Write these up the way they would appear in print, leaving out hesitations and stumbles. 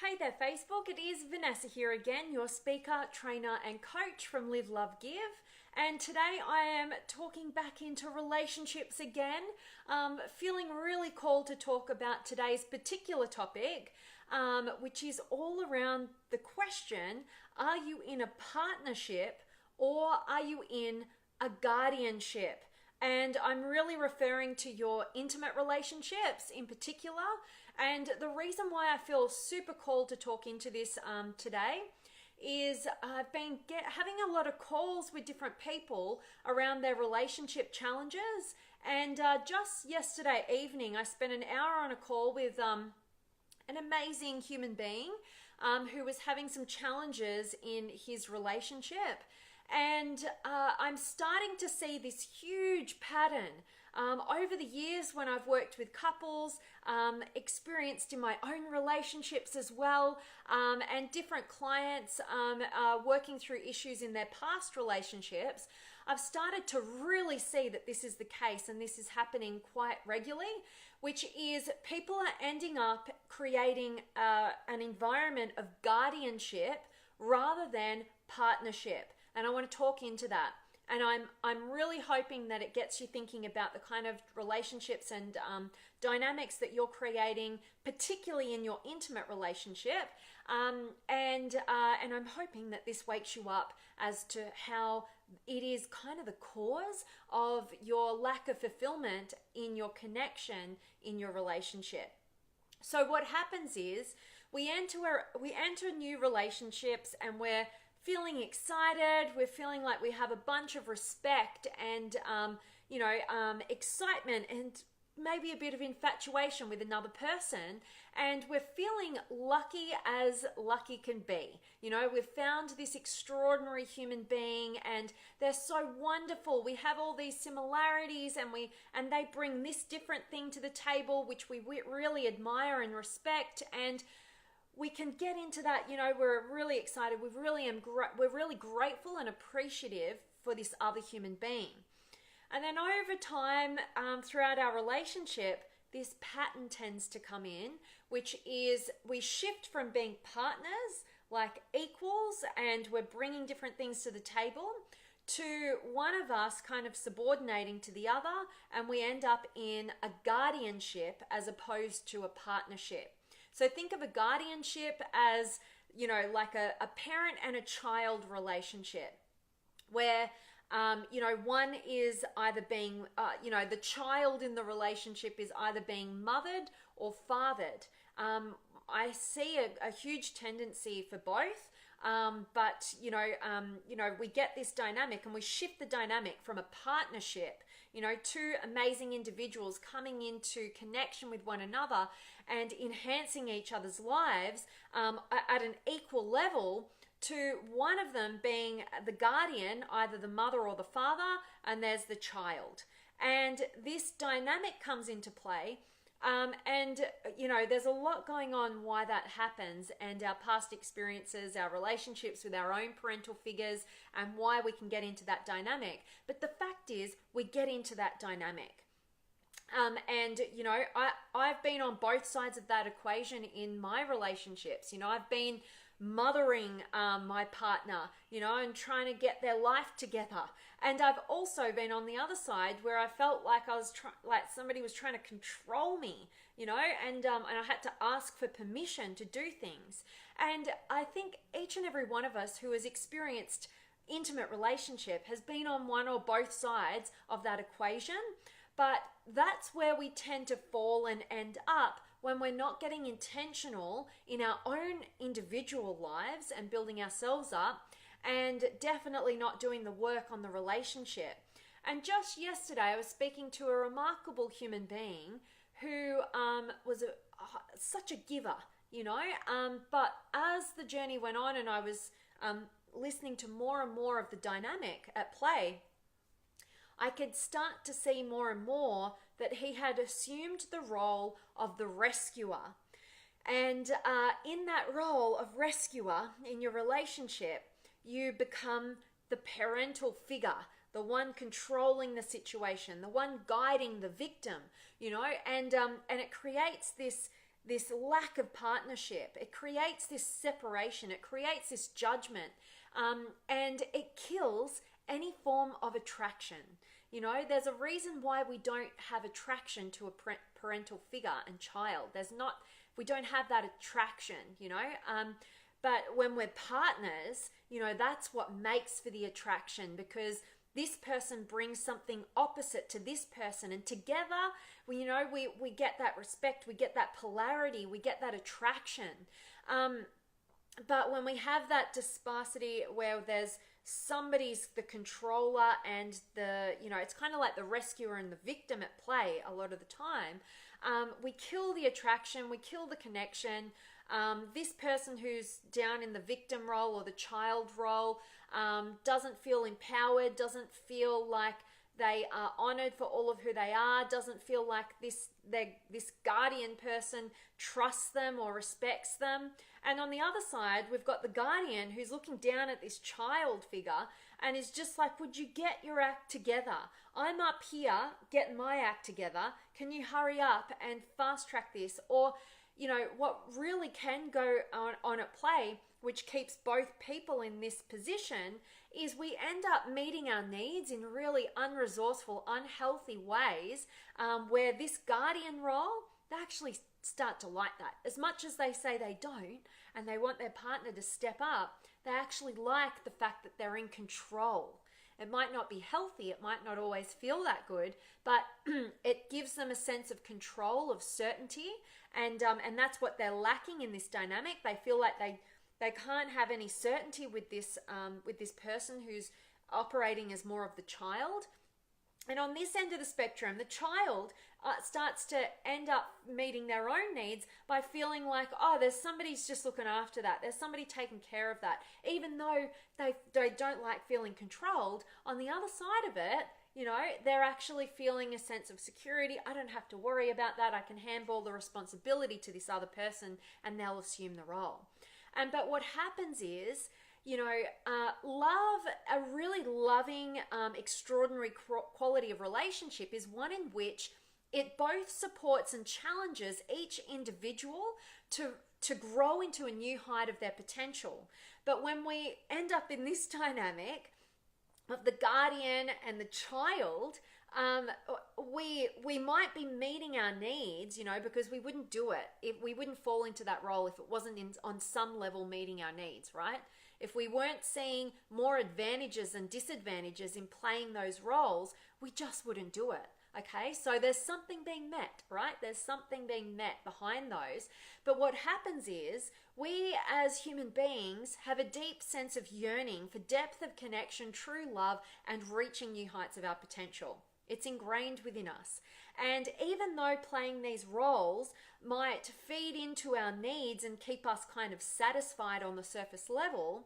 Hey there Facebook, it is Vanessa here again, your speaker, trainer and coach from Live, Love, Give. And today I am talking back into relationships again, feeling really called to talk about today's particular topic, which is all around the question, are you in a partnership or are you in a guardianship? And I'm really referring to your intimate relationships in particular. And the reason why I feel super called to talk into this today is I've been having a lot of calls with different people around their relationship challenges. And just yesterday evening, I spent an hour on a call with an amazing human being who was having some challenges in his relationship. And I'm starting to see this huge pattern over the years when I've worked with couples, experienced in my own relationships as well, and different clients working through issues in their past relationships. I've started to really see that this is the case, and this is happening quite regularly, which is people are ending up creating an environment of guardianship rather than partnership. And I want to talk into that. And I'm really hoping that it gets you thinking about the kind of relationships and dynamics that you're creating, particularly in your intimate relationship. And I'm hoping that this wakes you up as to how it is kind of the cause of your lack of fulfillment in your connection in your relationship. So what happens is we enter new relationships and we're feeling excited, we're feeling like we have a bunch of respect and, excitement and maybe a bit of infatuation with another person, and we're feeling lucky as lucky can be. You know, we've found this extraordinary human being and they're so wonderful. We have all these similarities and they bring this different thing to the table, which we really admire and respect, and we can get into that. We're really excited. We're really grateful and appreciative for this other human being. And then over time, throughout our relationship, this pattern tends to come in, which is we shift from being partners, like equals, and we're bringing different things to the table, to one of us kind of subordinating to the other, and we end up in a guardianship as opposed to a partnership. So think of a guardianship as, like a parent and a child relationship where, one is either being, the child in the relationship is either being mothered or fathered. I see a huge tendency for both. But we get this dynamic and we shift the dynamic from a partnership, two amazing individuals coming into connection with one another and enhancing each other's lives at an equal level, to one of them being the guardian, either the mother or the father, and there's the child. And this dynamic comes into play. There's a lot going on why that happens, and our past experiences, our relationships with our own parental figures, and why we can get into that dynamic. But the fact is, we get into that dynamic. I've been on both sides of that equation in my relationships. I've been mothering my partner, and trying to get their life together. And I've also been on the other side where I felt like I was like somebody was trying to control me, and I had to ask for permission to do things. And I think each and every one of us who has experienced intimate relationship has been on one or both sides of that equation. But that's where we tend to fall and end up when we're not getting intentional in our own individual lives and building ourselves up, and definitely not doing the work on the relationship. And just yesterday, I was speaking to a remarkable human being who was such a giver, but as the journey went on and I was listening to more and more of the dynamic at play, I could start to see more and more that he had assumed the role of the rescuer. And in that role of rescuer in your relationship, you become the parental figure, the one controlling the situation, the one guiding the victim, and it creates this this lack of partnership. It creates this separation. It creates this judgment, and it kills any form of attraction. You know, there's a reason why we don't have attraction to a parental figure and child. We don't have that attraction, you know. But when we're partners, you know, that's what makes for the attraction, because this person brings something opposite to this person, and together, we get that respect, we get that polarity, we get that attraction. But when we have that disparity where there's somebody's the controller and it's kind of like the rescuer and the victim at play a lot of the time, we kill the attraction, we kill the connection. This person who's down in the victim role or the child role doesn't feel empowered, doesn't feel like they are honored for all of who they are, doesn't feel like this guardian person trusts them or respects them. And on the other side, we've got the guardian who's looking down at this child figure and is just like, would you get your act together? I'm up here getting my act together. Can you hurry up and fast track this? Or, you know, what really can go on at play, which keeps both people in this position, is we end up meeting our needs in really unresourceful, unhealthy ways, where this guardian role, they actually start to like that. As much as they say they don't, and they want their partner to step up, they actually like the fact that they're in control. It might not be healthy, it might not always feel that good, but it gives them a sense of control, of certainty, and that's what they're lacking in this dynamic. They feel like they can't have any certainty with this person who's operating as more of the child. And on this end of the spectrum, the child starts to end up meeting their own needs by feeling like, oh, there's somebody's just looking after that. There's somebody taking care of that. Even though they don't like feeling controlled, on the other side of it, you know, they're actually feeling a sense of security. I don't have to worry about that. I can handball the responsibility to this other person and they'll assume the role. But what happens is, you know, a really loving, extraordinary quality of relationship is one in which it both supports and challenges each individual to grow into a new height of their potential. But when we end up in this dynamic of the guardian and the child, we might be meeting our needs, you know, because we wouldn't do it. If we wouldn't fall into that role if it wasn't on some level meeting our needs, right? If we weren't seeing more advantages and disadvantages in playing those roles, we just wouldn't do it. Okay, so there's something being met, right? There's something being met behind those. But what happens is we as human beings have a deep sense of yearning for depth of connection, true love, and reaching new heights of our potential. It's ingrained within us. And even though playing these roles might feed into our needs and keep us kind of satisfied on the surface level,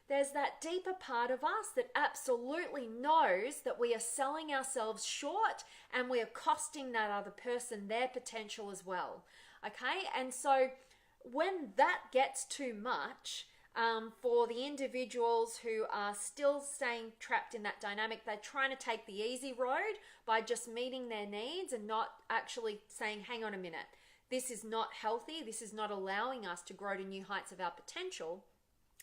there's that deeper part of us that absolutely knows that we are selling ourselves short and we are costing that other person their potential as well. Okay? And so when that gets too much, for the individuals who are still staying trapped in that dynamic, they're trying to take the easy road by just meeting their needs and not actually saying, hang on a minute, this is not healthy, this is not allowing us to grow to new heights of our potential.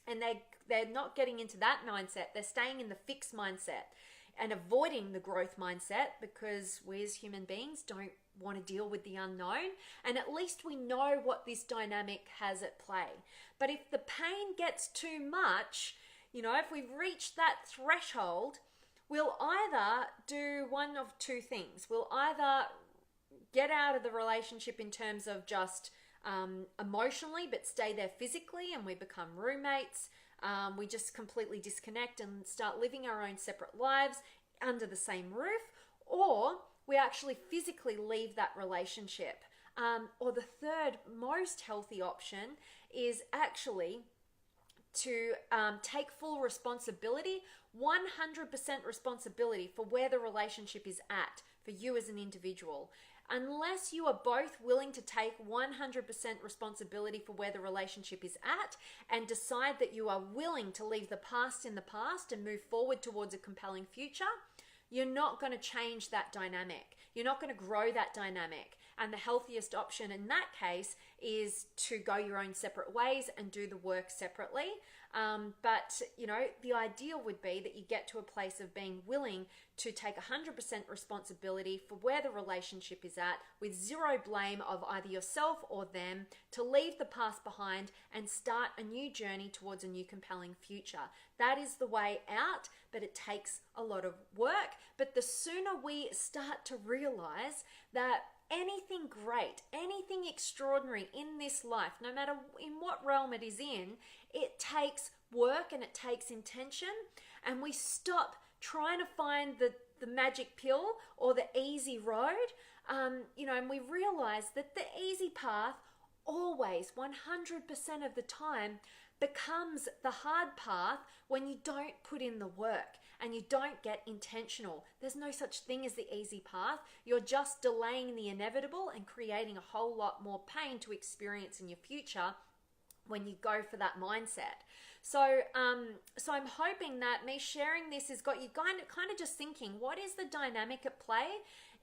And they're not getting into that mindset, they're staying in the fixed mindset and avoiding the growth mindset, because we as human beings don't want to deal with the unknown, and at least we know what this dynamic has at play. But if the pain gets too much, you know, if we've reached that threshold, we'll either do one of two things. We'll either get out of the relationship in terms of just emotionally, but stay there physically, and we become roommates. We just completely disconnect and start living our own separate lives under the same roof, or we actually physically leave that relationship. Or the third most healthy option is actually to take full responsibility, 100% responsibility for where the relationship is at for you as an individual. Unless you are both willing to take 100% responsibility for where the relationship is at and decide that you are willing to leave the past in the past and move forward towards a compelling future, you're not going to change that dynamic. You're not going to grow that dynamic. And the healthiest option in that case is to go your own separate ways and do the work separately. But, you know, the ideal would be that you get to a place of being willing to take 100% responsibility for where the relationship is at, with zero blame of either yourself or them, to leave the past behind and start a new journey towards a new compelling future. That is the way out, but it takes a lot of work. But the sooner we start to realize that anything great, anything extraordinary in this life, no matter in what realm it is in, it takes work and it takes intention, and we stop trying to find the magic pill or the easy road, you know, and we realize that the easy path always 100% of the time becomes the hard path when you don't put in the work and you don't get intentional. There's no such thing as the easy path. You're just delaying the inevitable and creating a whole lot more pain to experience in your future when you go for that mindset. So I'm hoping that me sharing this has got you kind of just thinking, what is the dynamic at play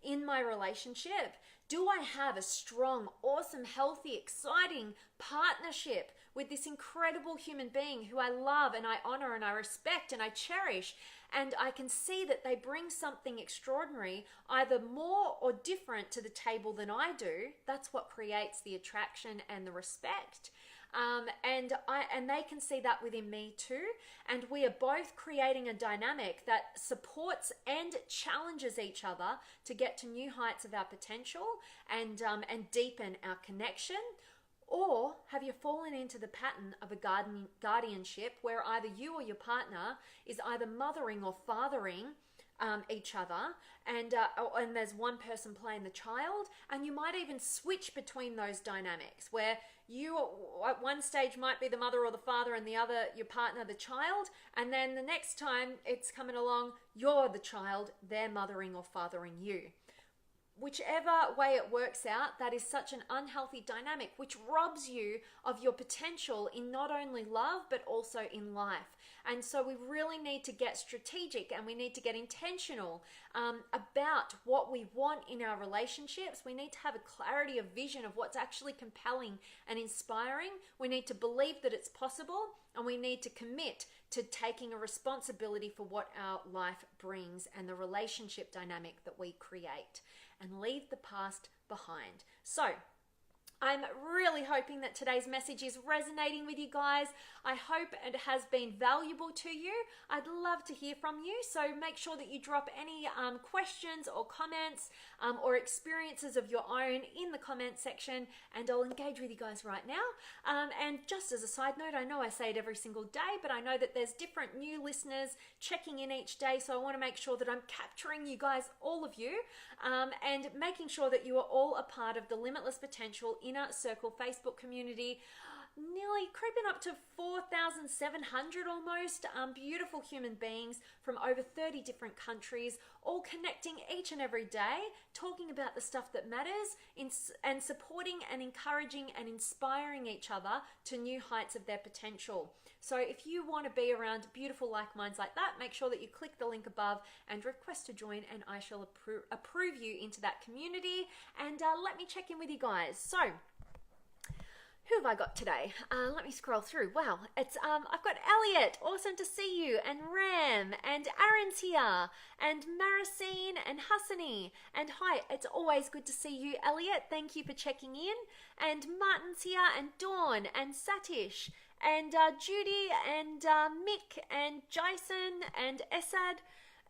in my relationship? Do I have a strong, awesome, healthy, exciting partnership with this incredible human being who I love and I honor and I respect and I cherish, and I can see that they bring something extraordinary, either more or different to the table than I do? That's what creates the attraction and the respect. And they can see that within me too, and we are both creating a dynamic that supports and challenges each other to get to new heights of our potential and deepen our connection. Or have you fallen into the pattern of a guardianship where either you or your partner is either mothering or fathering each other, and there's one person playing the child, and you might even switch between those dynamics where you at one stage might be the mother or the father and the other, your partner, the child, and then the next time it's coming along, you're the child, they're mothering or fathering you. Whichever way it works out, that is such an unhealthy dynamic, which robs you of your potential in not only love, but also in life. And so we really need to get strategic and we need to get intentional about what we want in our relationships. We need to have a clarity of vision of what's actually compelling and inspiring. We need to believe that it's possible, and we need to commit to taking a responsibility for what our life brings and the relationship dynamic that we create, and leave the past behind. So I'm really hoping that today's message is resonating with you guys. I hope it has been valuable to you. I'd love to hear from you, so make sure that you drop any questions or comments or experiences of your own in the comment section, and I'll engage with you guys right now. And just as a side note, I know I say it every single day, but I know that there's different new listeners checking in each day, so I want to make sure that I'm capturing you guys, all of you, and making sure that you are all a part of the Limitless Potential Inner Circle Facebook community. Nearly creeping up to 4,700 almost beautiful human beings from over 30 different countries, all connecting each and every day, talking about the stuff that matters, and supporting and encouraging and inspiring each other to new heights of their potential. So if you want to be around beautiful like minds like that, make sure that you click the link above and request to join, and I shall approve you into that community. And let me check in with you guys. So who have I got today? Let me scroll through. Wow, it's I've got Elliot, awesome to see you, and Ram, and Erin's here, and Maricine, and Hassani, and hi, it's always good to see you, Elliot. Thank you for checking in. And Martin's here, and Dawn, and Satish, and Judy, and Mick, and Jason, and Esad,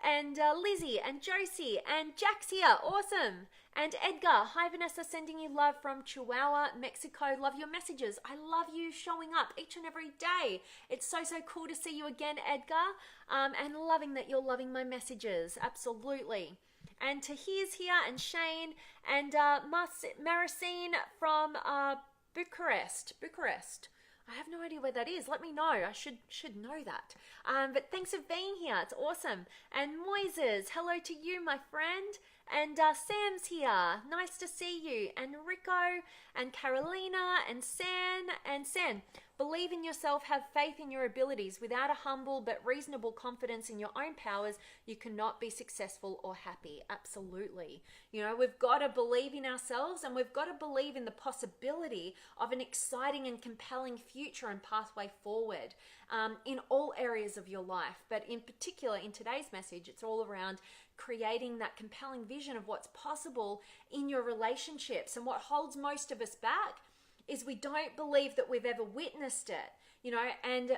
and Lizzie, and Josie, and Jack's here, awesome. And Edgar, hi Vanessa, sending you love from Chihuahua, Mexico. Love your messages. I love you showing up each and every day. It's so cool to see you again, Edgar, and loving that you're loving my messages, absolutely. And Tahir's here, and Shane, and Maricine from Bucharest. I have no idea where that is. Let me know. I should know that. But thanks for being here. It's awesome. And Moises, hello to you, my friend. And Sam's here. Nice to see you. And Rico and Carolina and San. Believe in yourself, have faith in your abilities. Without a humble but reasonable confidence in your own powers, you cannot be successful or happy. Absolutely. You know, we've got to believe in ourselves, and we've got to believe in the possibility of an exciting and compelling future and pathway forward in all areas of your life. But in particular, in today's message, it's all around creating that compelling vision of what's possible in your relationships. And what holds most of us back is we don't believe that we've ever witnessed it, you know. And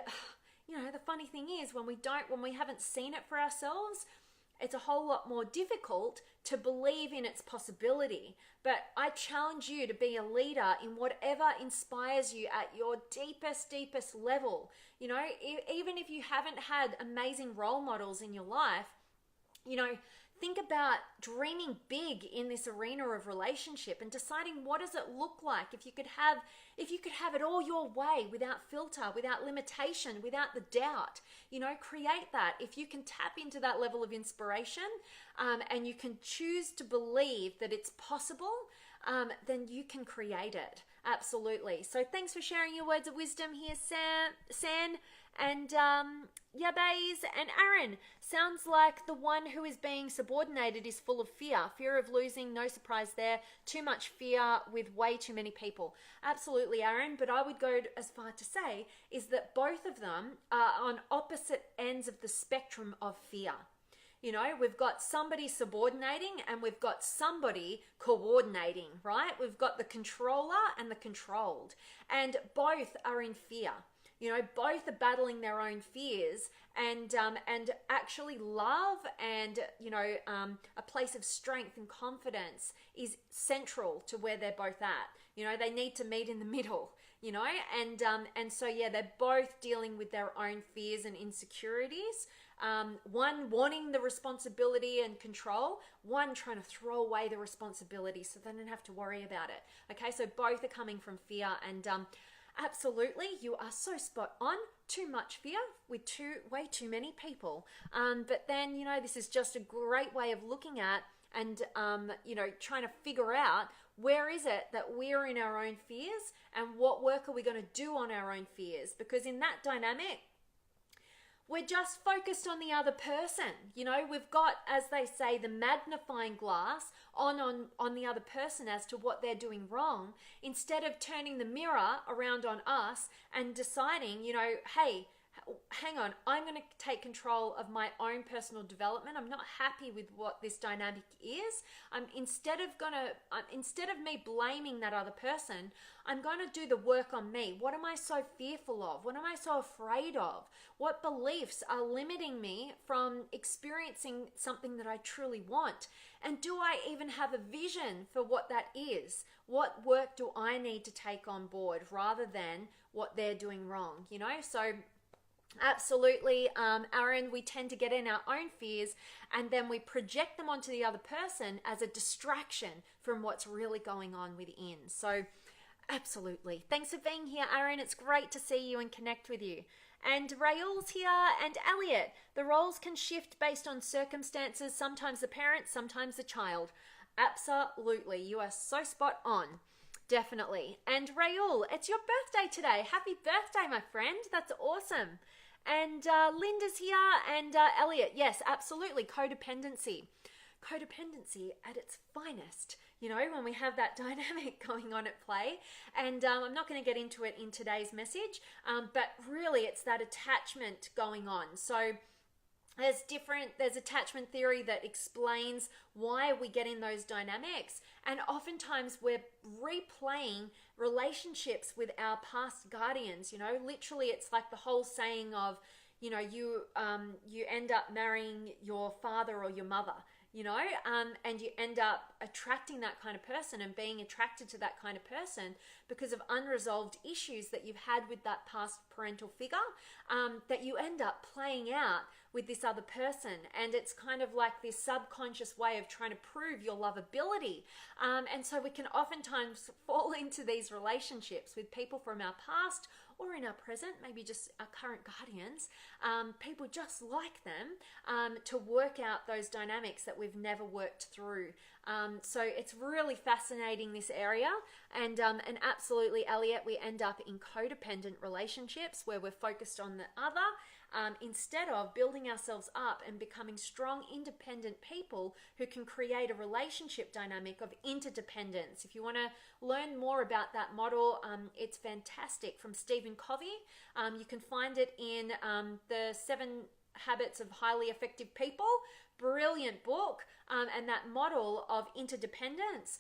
you know, the funny thing is, when we haven't seen it for ourselves, it's a whole lot more difficult to believe in its possibility. But I challenge you to be a leader in whatever inspires you at your deepest level. You know, even if you haven't had amazing role models in your life, you know, think about dreaming big in this arena of relationship and deciding, what does it look like if you could have it all your way, without filter, without limitation, without the doubt. You know, create that. If you can tap into that level of inspiration, and you can choose to believe that it's possible, then you can create it. Absolutely. So thanks for sharing your words of wisdom here, San. And Yabes and Erin, sounds like the one who is being subordinated is full of fear of losing, no surprise there, too much fear with way too many people. Absolutely, Erin, but I would go as far to say is that both of them are on opposite ends of the spectrum of fear. You know, we've got somebody subordinating and we've got somebody coordinating, right? We've got the controller and the controlled, and both are in fear. You know, both are battling their own fears, and actually love and, you know, a place of strength and confidence is central to where they're both at. You know, they need to meet in the middle, you know, and so, yeah, they're both dealing with their own fears and insecurities. One wanting the responsibility and control, one trying to throw away the responsibility so they don't have to worry about it. Okay, so both are coming from fear, and absolutely, you are so spot on. Too much fear with way too many people. But then, you know, this is just a great way of looking at and, you know, trying to figure out, where is it that we're in our own fears, and what work are we going to do on our own fears? Because in that dynamic, we're just focused on the other person. You know, we've got, as they say, the magnifying glass on the other person as to what they're doing wrong, instead of turning the mirror around on us and deciding, you know, hey, hang on, I'm going to take control of my own personal development. I'm not happy with what this dynamic is. Instead of me blaming that other person, I'm going to do the work on me. What am I so fearful of? What am I so afraid of? What beliefs are limiting me from experiencing something that I truly want? And do I even have a vision for what that is? What work do I need to take on board, rather than what they're doing wrong? You know, so absolutely, Erin, we tend to get in our own fears and then we project them onto the other person as a distraction from what's really going on within. So absolutely. Thanks for being here, Erin. It's great to see you and connect with you. And Raul's here, and Elliot. The roles can shift based on circumstances, sometimes the parent, sometimes the child. Absolutely. You are so spot on. Definitely. And Raul, it's your birthday today. Happy birthday, my friend. That's awesome. And Linda's here, and Elliot. Yes, absolutely. Codependency. Codependency at its finest, you know, when we have that dynamic going on at play. And I'm not going to get into it in today's message, but really it's that attachment going on. So there's attachment theory that explains why we get in those dynamics, and oftentimes we're replaying relationships with our past guardians. You know, literally it's like the whole saying of, you know, you end up marrying your father or your mother, you know, and you end up attracting that kind of person and being attracted to that kind of person because of unresolved issues that you've had with that past parental figure, that you end up playing out with this other person, and it's kind of like this subconscious way of trying to prove your lovability. And so we can oftentimes fall into these relationships with people from our past or in our present, maybe just our current guardians, people just like them, to work out those dynamics that we've never worked through. So it's really fascinating, this area, and absolutely, Elliot, we end up in codependent relationships where we're focused on the other, instead of building ourselves up and becoming strong, independent people who can create a relationship dynamic of interdependence. If you want to learn more about that model, it's fantastic, from Stephen Covey. You can find it in the 7 Habits of Highly Effective People. Brilliant book, and that model of interdependence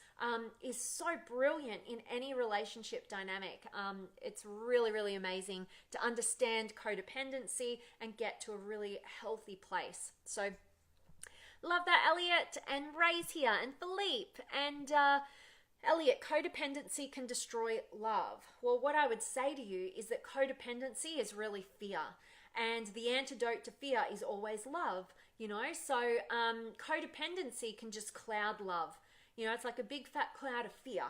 is so brilliant in any relationship dynamic. It's really, really amazing to understand codependency and get to a really healthy place. So love that, Elliot, and Ray's here, and Philippe, and Elliot, codependency can destroy love. Well, what I would say to you is that codependency is really fear, and the antidote to fear is always love. So codependency can just cloud love. It's like a big fat cloud of fear,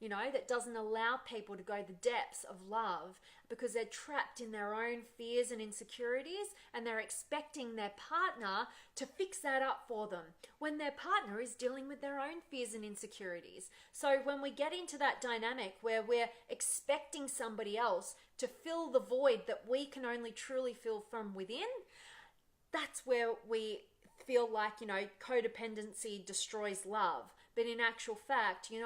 that doesn't allow people to go the depths of love, because they're trapped in their own fears and insecurities, and they're expecting their partner to fix that up for them when their partner is dealing with their own fears and insecurities. So when we get into that dynamic where we're expecting somebody else to fill the void that we can only truly fill from within, that's where we feel like, codependency destroys love. But in actual fact, you're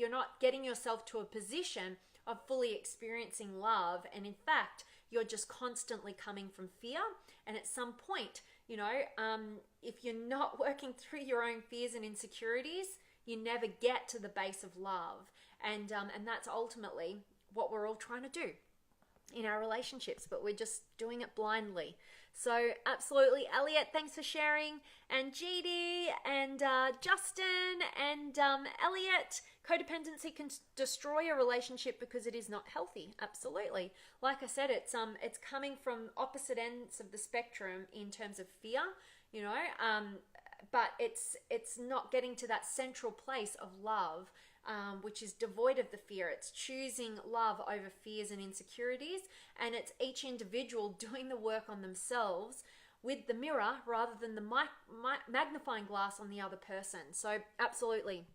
not getting yourself to a position of fully experiencing love. And in fact, you're just constantly coming from fear. And at some point, if you're not working through your own fears and insecurities, you never get to the base of love. And that's ultimately what we're all trying to do in our relationships, but we're just doing it blindly. So absolutely, Elliot, thanks for sharing, and Edie, and Justin, and Elliot. Codependency can destroy a relationship because it is not healthy. Absolutely. Like I said, it's coming from opposite ends of the spectrum in terms of fear, but it's not getting to that central place of love, which is devoid of the fear. It's choosing love over fears and insecurities, and it's each individual doing the work on themselves with the mirror rather than the magnifying glass on the other person. So absolutely.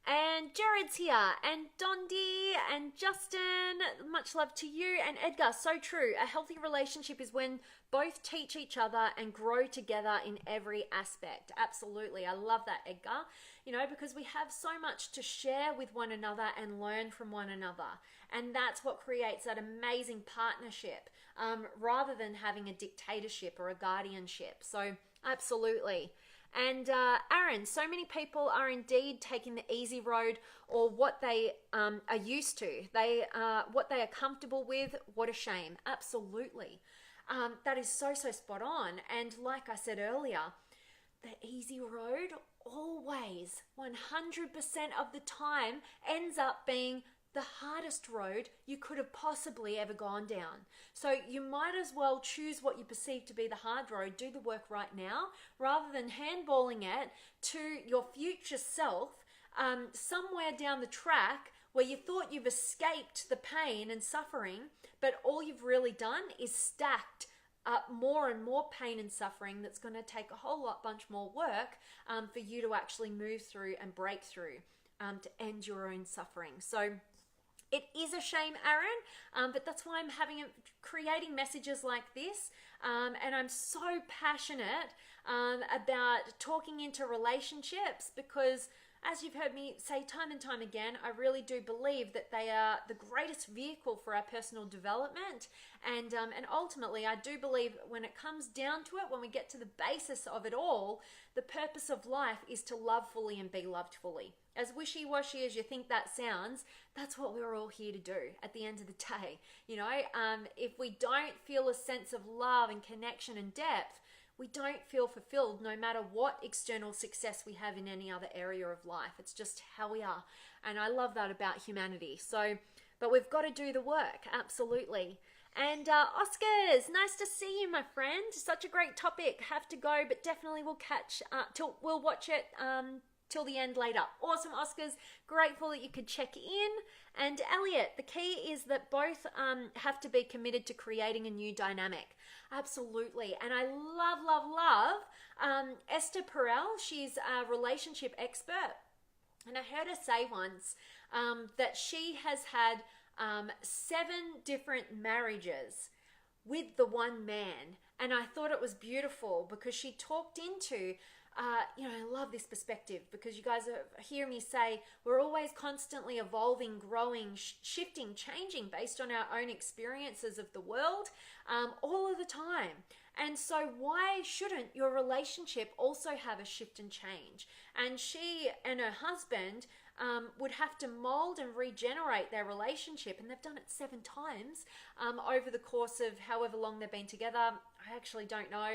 And Jared's here, and Dondi, and Justin, much love to you, and Edgar, so true. A healthy relationship is when both teach each other and grow together in every aspect. Absolutely, I love that, Edgar. Because we have so much to share with one another and learn from one another. And that's what creates that amazing partnership, rather than having a dictatorship or a guardianship. So absolutely. And Erin, so many people are indeed taking the easy road, or what they are used to. What they are comfortable with. What a shame. Absolutely. That is so spot on. And like I said earlier, the easy road always, 100% of the time, ends up being the hardest road you could have possibly ever gone down. So you might as well choose what you perceive to be the hard road, do the work right now, rather than handballing it to your future self somewhere down the track where you thought you've escaped the pain and suffering, but all you've really done is stacked more and more pain and suffering that's going to take a whole bunch more work for you to actually move through and break through to end your own suffering. So it is a shame, Erin, but that's why I'm creating messages like this, and I'm so passionate about talking into relationships, because as you've heard me say time and time again, I really do believe that they are the greatest vehicle for our personal development, and ultimately I do believe when it comes down to it, when we get to the basis of it all, the purpose of life is to love fully and be loved fully. As wishy-washy as you think that sounds, that's what we're all here to do at the end of the day. If we don't feel a sense of love and connection and depth, we don't feel fulfilled no matter what external success we have in any other area of life. It's just how we are. And I love that about humanity. But we've got to do the work, absolutely. And Oscars, nice to see you, my friend. Such a great topic. Have to go, but definitely we'll we'll watch it till the end later. Awesome, Oscars. Grateful that you could check in. And Elliot, the key is that both have to be committed to creating a new dynamic. Absolutely. And I love Esther Perel. She's a relationship expert. And I heard her say once that she has had 7 different marriages with the one man. And I thought it was beautiful because she talked into, I love this perspective because you guys hear me say we're always constantly evolving, growing, shifting, changing based on our own experiences of the world all of the time. And so why shouldn't your relationship also have a shift and change? And she and her husband would have to mold and regenerate their relationship, and they've done it 7 times over the course of however long they've been together. I actually don't know.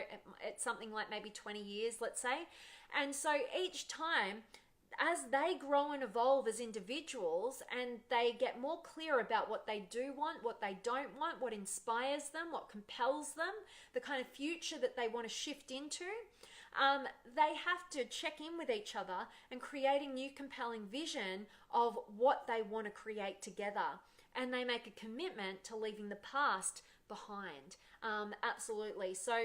It's something like maybe 20 years, let's say. And so each time, as they grow and evolve as individuals and they get more clear about what they do want, what they don't want, what inspires them, what compels them, the kind of future that they want to shift into, they have to check in with each other and create a new compelling vision of what they want to create together. And they make a commitment to leaving the past behind. Absolutely. So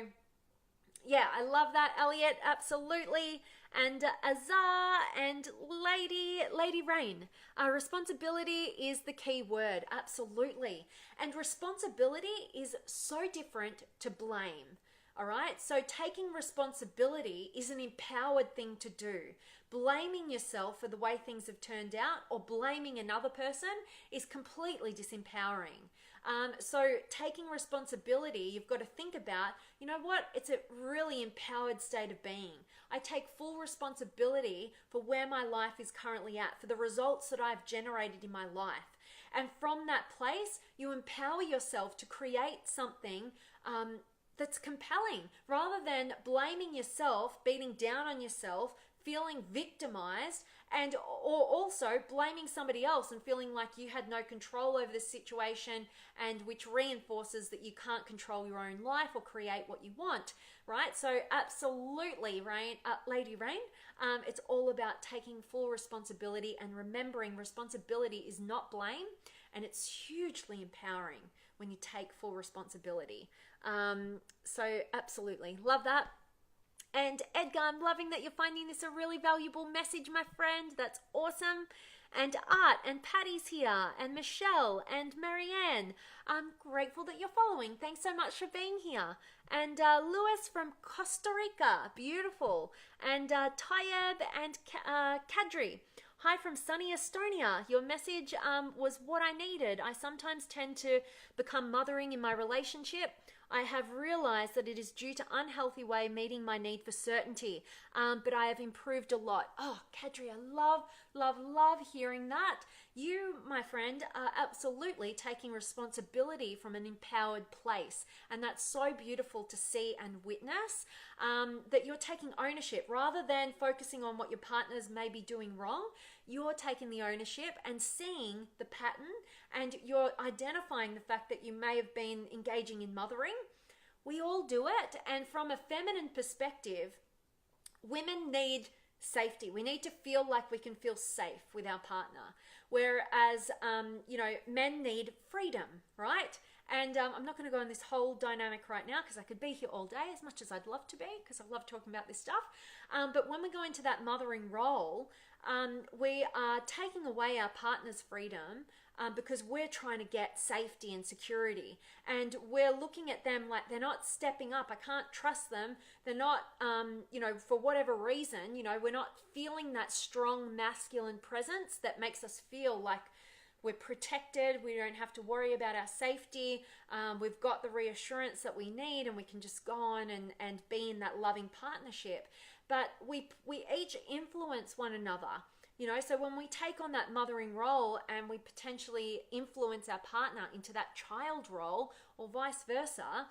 yeah, I love that, Elliot. Absolutely. And Azar and Lady Rain. Responsibility is the key word. Absolutely. And responsibility is so different to blame. All right. So taking responsibility is an empowered thing to do. Blaming yourself for the way things have turned out or blaming another person is completely disempowering. So taking responsibility, you've got to think about, you know what? It's a really empowered state of being. I take full responsibility for where my life is currently at, for the results that I've generated in my life. And from that place, you empower yourself to create something that's compelling, rather than blaming yourself, beating down on yourself, feeling victimized, and or also blaming somebody else and feeling like you had no control over the situation, and which reinforces that you can't control your own life or create what you want, right? So absolutely, Lady Rain, it's all about taking full responsibility and remembering responsibility is not blame, and it's hugely empowering when you take full responsibility. So absolutely love that. And Edgar, I'm loving that you're finding this a really valuable message, my friend. That's awesome. And Art and Patty's here, and Michelle and Marianne. I'm grateful that you're following. Thanks so much for being here. And Lewis from Costa Rica, beautiful. And Tayeb and Kadri. Hi from sunny Estonia. Your message was what I needed. I sometimes tend to become mothering in my relationship. I have realized that it is due to unhealthy way meeting my need for certainty, but I have improved a lot. Oh, Kadri, I love hearing that. You, my friend, are absolutely taking responsibility from an empowered place, and that's so beautiful to see and witness, that you're taking ownership rather than focusing on what your partners may be doing wrong. You're taking the ownership and seeing the pattern, and you're identifying the fact that you may have been engaging in mothering. We all do it, and from a feminine perspective, women need safety. We need to feel like we can feel safe with our partner, whereas men need freedom, right? And I'm not going to go on this whole dynamic right now because I could be here all day, as much as I'd love to be, because I love talking about this stuff. But when we go into that mothering role, we are taking away our partner's freedom because we're trying to get safety and security, and we're looking at them like they're not stepping up. I can't trust them. They're not, for whatever reason, we're not feeling that strong masculine presence that makes us feel like we're protected. We don't have to worry about our safety. We've got the reassurance that we need, and we can just go on and be in that loving partnership. But we each influence one another. So when we take on that mothering role and we potentially influence our partner into that child role or vice versa,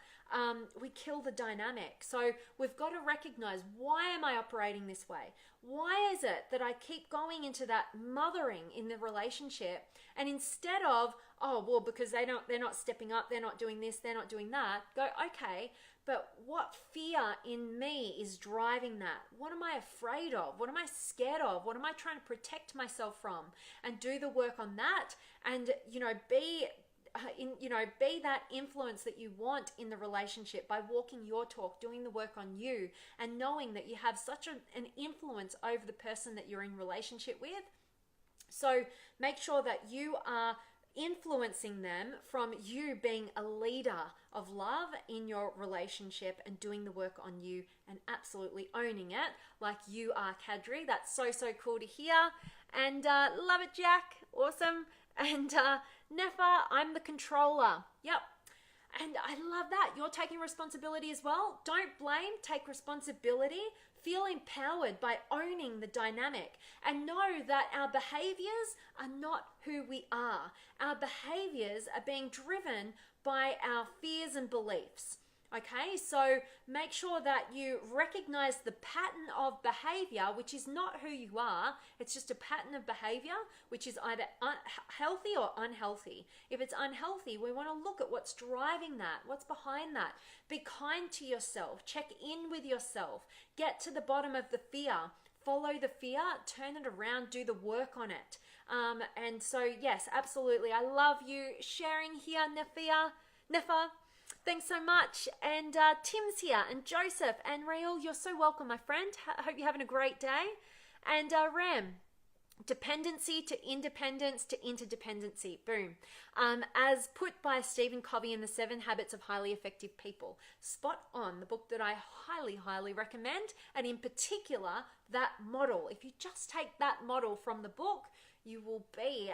we kill the dynamic. So we've got to recognize, why am I operating this way? Why is it that I keep going into that mothering in the relationship, and instead of, oh, well, because they're not stepping up, they're not doing this, they're not doing that, go, okay, but what fear in me is driving that? What am I afraid of? What am I scared of? What am I trying to protect myself from? And do the work on that, and be that influence that you want in the relationship by walking your talk, doing the work on you, and knowing that you have such an influence over the person that you're in relationship with. So make sure that you are influencing them from you being a leader of love in your relationship and doing the work on you and absolutely owning it like you are, Kadri. That's so cool to hear. And love it, Jack. Awesome. And Neffe, I'm the controller. Yep. And I love that. You're taking responsibility as well. Don't blame, take responsibility. Feel empowered by owning the dynamic, and know that our behaviors are not who we are. Our behaviors are being driven by our fears and beliefs. Okay, so make sure that you recognize the pattern of behavior, which is not who you are. It's just a pattern of behavior, which is either healthy or unhealthy. If it's unhealthy, we want to look at what's driving that, what's behind that. Be kind to yourself, check in with yourself, get to the bottom of the fear, follow the fear, turn it around, do the work on it. And so, yes, absolutely. I love you sharing here, Neffe. Thanks so much. And Tim's here, and Joseph, and Rael, you're so welcome, my friend. I hope you're having a great day. And Ram, dependency to independence to interdependency. Boom. As put by Stephen Covey in The 7 Habits of Highly Effective People. Spot on, the book that I highly recommend. And in particular, that model. If you just take that model from the book, you will be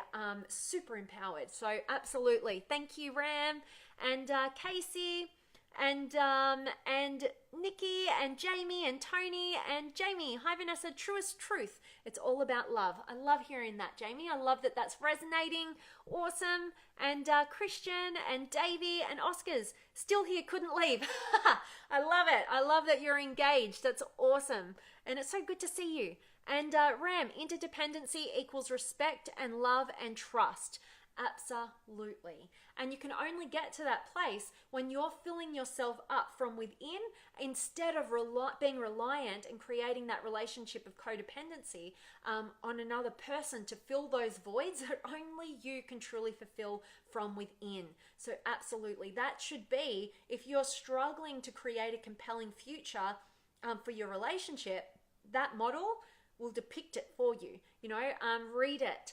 super empowered. So absolutely. Thank you, Ram, and Casey, and Nikki, and Jamie, and Tony, and Jamie. Hi, Vanessa. Truest truth. It's all about love. I love hearing that, Jamie. I love that that's resonating. Awesome. And Christian, and Davey, and Oscars still here. Couldn't leave. I love it. I love that you're engaged. That's awesome. And it's so good to see you. And Ram, interdependency equals respect and love and trust. Absolutely. And you can only get to that place when you're filling yourself up from within, instead of being reliant and creating that relationship of codependency on another person to fill those voids that only you can truly fulfill from within. So absolutely, that should be, if you're struggling to create a compelling future for your relationship, that model will depict it for you. Read it,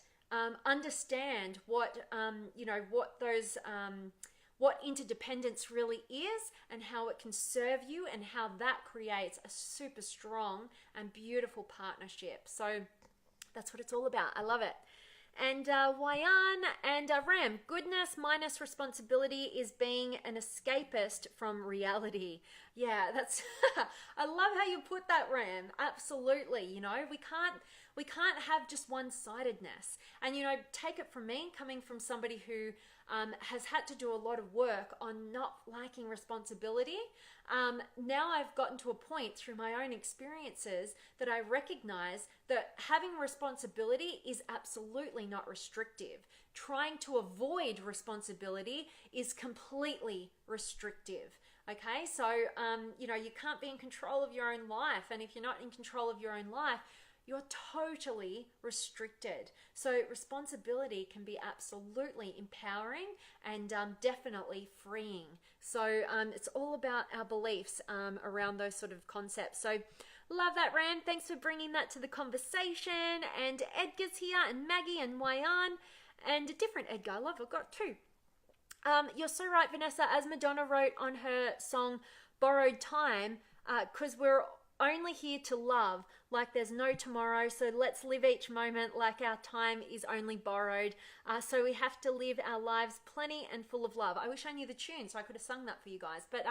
understand what interdependence really is, and how it can serve you, and how that creates a super strong and beautiful partnership. So that's what it's all about. I love it. And Wayan and Ram, goodness minus responsibility is being an escapist from reality. Yeah, that's I love how you put that, Ram. Absolutely. We can't have just one-sidedness. And take it from me, coming from somebody who has had to do a lot of work on not liking responsibility. Now I've gotten to a point through my own experiences that I recognize that having responsibility is absolutely not restrictive. Trying to avoid responsibility is completely restrictive. Okay, so you can't be in control of your own life, and if you're not in control of your own life, you're totally restricted. So responsibility can be absolutely empowering and definitely freeing. So it's all about our beliefs around those sort of concepts. So love that, Ram. Thanks for bringing that to the conversation. And Edgar's here, and Maggie, and Wayan, and a different Edgar. I love it. I've got two. You're so right, Vanessa. As Madonna wrote on her song Borrowed Time, because we're only here to love like there's no tomorrow, so let's live each moment like our time is only borrowed. So we have to live our lives plenty and full of love. I wish I knew the tune so I could have sung that for you guys, but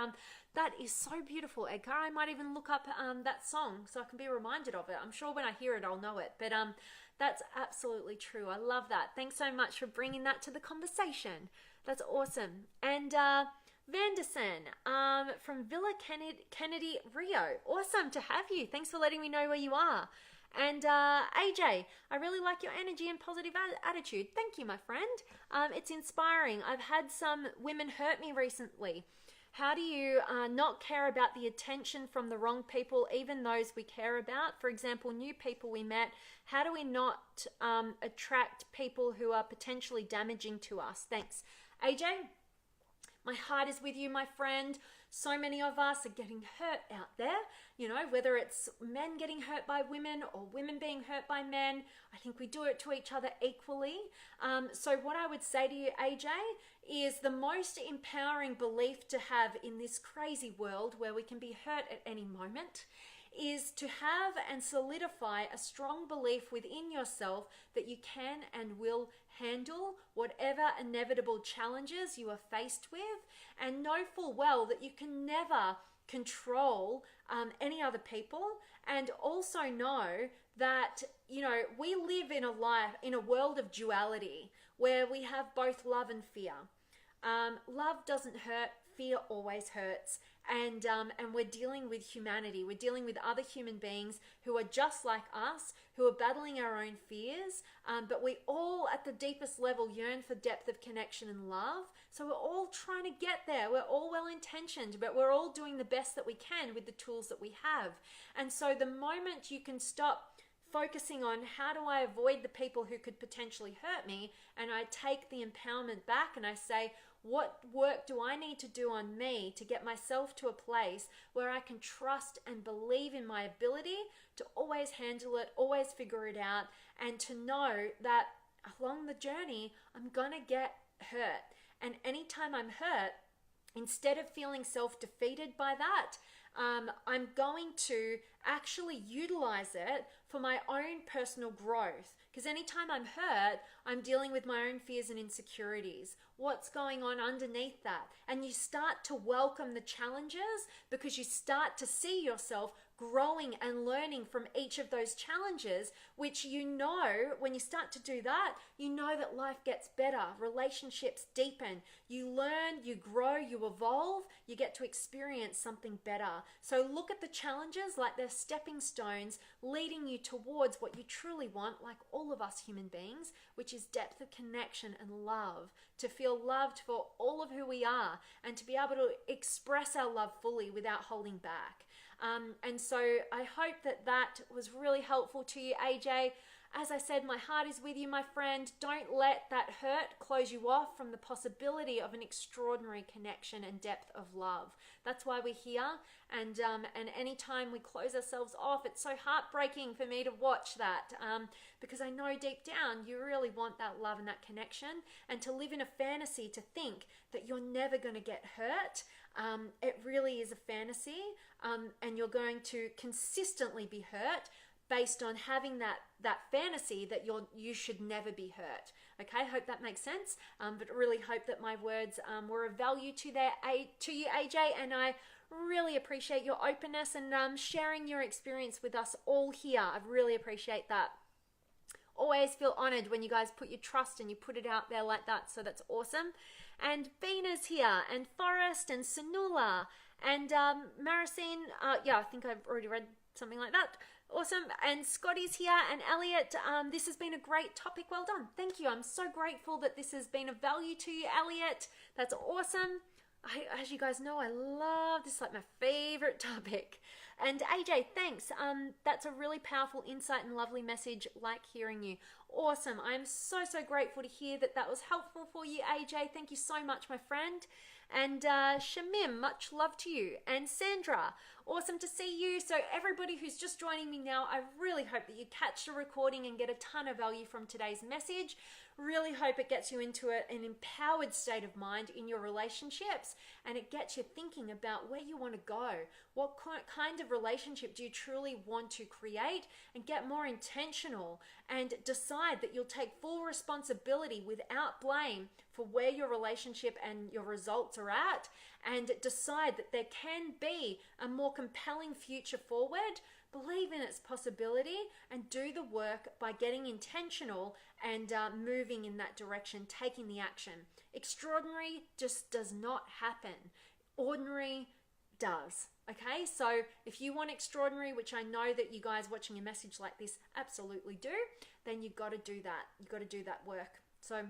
that is so beautiful, Edgar. I might even look up that song so I can be reminded of it. I'm sure when I hear it I'll know it, but That's absolutely true. I love that. Thanks so much for bringing that to the conversation. That's awesome. And Vanderson from Villa Kennedy, Rio. Awesome to have you. Thanks for letting me know where you are. And AJ, I really like your energy and positive attitude. Thank you, my friend. It's inspiring. I've had some women hurt me recently. How do you not care about the attention from the wrong people, even those we care about? For example, new people we met. How do we not attract people who are potentially damaging to us? Thanks. AJ, my heart is with you, my friend. So many of us are getting hurt out there, you know, whether it's men getting hurt by women or women being hurt by men. I think we do it to each other equally. So what I would say to you, AJ, is the most empowering belief to have in this crazy world where we can be hurt at any moment is to have and solidify a strong belief within yourself that you can and will handle whatever inevitable challenges you are faced with, and know full well that you can never control any other people, and also know that, you know, we live in a world of duality where we have both love and fear. Love doesn't hurt, fear always hurts. And we're dealing with humanity. We're dealing with other human beings who are just like us, who are battling our own fears. But we all, at the deepest level, yearn for depth of connection and love. So we're all trying to get there. We're all well-intentioned, but we're all doing the best that we can with the tools that we have. And so the moment you can stop focusing on how do I avoid the people who could potentially hurt me, and I take the empowerment back and I say, what work do I need to do on me to get myself to a place where I can trust and believe in my ability to always handle it, always figure it out, and to know that along the journey, I'm going to get hurt. And anytime I'm hurt, instead of feeling self-defeated by that, I'm going to actually utilize it for my own personal growth. Because anytime I'm hurt, I'm dealing with my own fears and insecurities. What's going on underneath that? And you start to welcome the challenges because you start to see yourself growing and learning from each of those challenges, which, you know, when you start to do that, you know that life gets better, relationships deepen, you learn, you grow, you evolve, you get to experience something better. So look at the challenges like they're stepping stones leading you towards what you truly want, like all of us human beings, which is depth of connection and love, to feel loved for all of who we are and to be able to express our love fully without holding back. And so I hope that that was really helpful to you, AJ. As I said, my heart is with you, my friend. Don't let that hurt close you off from the possibility of an extraordinary connection and depth of love. That's why we're here. And anytime we close ourselves off, it's so heartbreaking for me to watch that, because I know deep down you really want that love and that connection, and to live in a fantasy, to think that you're never going to get hurt. It really is a fantasy, and you're going to consistently be hurt based on having that fantasy that you should never be hurt. Okay, hope that makes sense. But really hope that my words were of value to you, AJ, and I really appreciate your openness and sharing your experience with us all here. I really appreciate that. Always feel honored when you guys put your trust and you put it out there like that, so that's awesome. And Bina's here, and Forrest, and Sunula, and Maricine, I think I've already read something like that. Awesome. And Scotty's here, and Elliot. This has been a great topic. Well done. Thank you. I'm so grateful that this has been of value to you, Elliot. That's awesome. As you guys know, I love this, like my favorite topic. And AJ, thanks. That's a really powerful insight and lovely message. Like hearing you. Awesome. I'm so grateful to hear that was helpful for you, AJ. Thank you so much, my friend. And Shamim, much love to you. And Sandra, awesome to see you. So everybody who's just joining me now, I really hope that you catch the recording and get a ton of value from today's message. Really hope it gets you into an empowered state of mind in your relationships, and it gets you thinking about where you want to go. What kind of relationship do you truly want to create, and get more intentional and decide that you'll take full responsibility without blame for where your relationship and your results are at, and decide that there can be a more compelling future forward. Believe in its possibility and do the work by getting intentional and moving in that direction, taking the action. Extraordinary just does not happen. Ordinary does. Okay, so if you want extraordinary, which I know that you guys watching a message like this absolutely do, then you've got to do that. You've got to do that work. So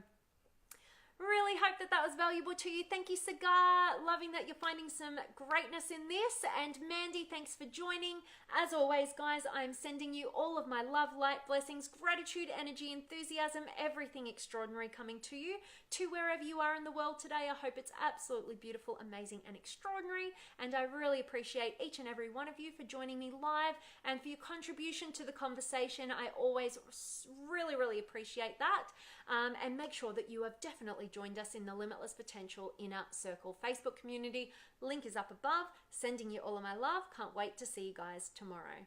really hope that was valuable to you. Thank you, Sagar. Loving that you're finding some greatness in this. And Mandy, thanks for joining. As always, guys, I'm sending you all of my love, light, blessings, gratitude, energy, enthusiasm, everything extraordinary coming to you, to wherever you are in the world today. I hope it's absolutely beautiful, amazing, and extraordinary. And I really appreciate each and every one of you for joining me live and for your contribution to the conversation. I always really, really appreciate that. And make sure that you have definitely joined us in the Limitless Potential Inner Circle Facebook community. Link is up above. Sending you all of my love. Can't wait to see you guys tomorrow.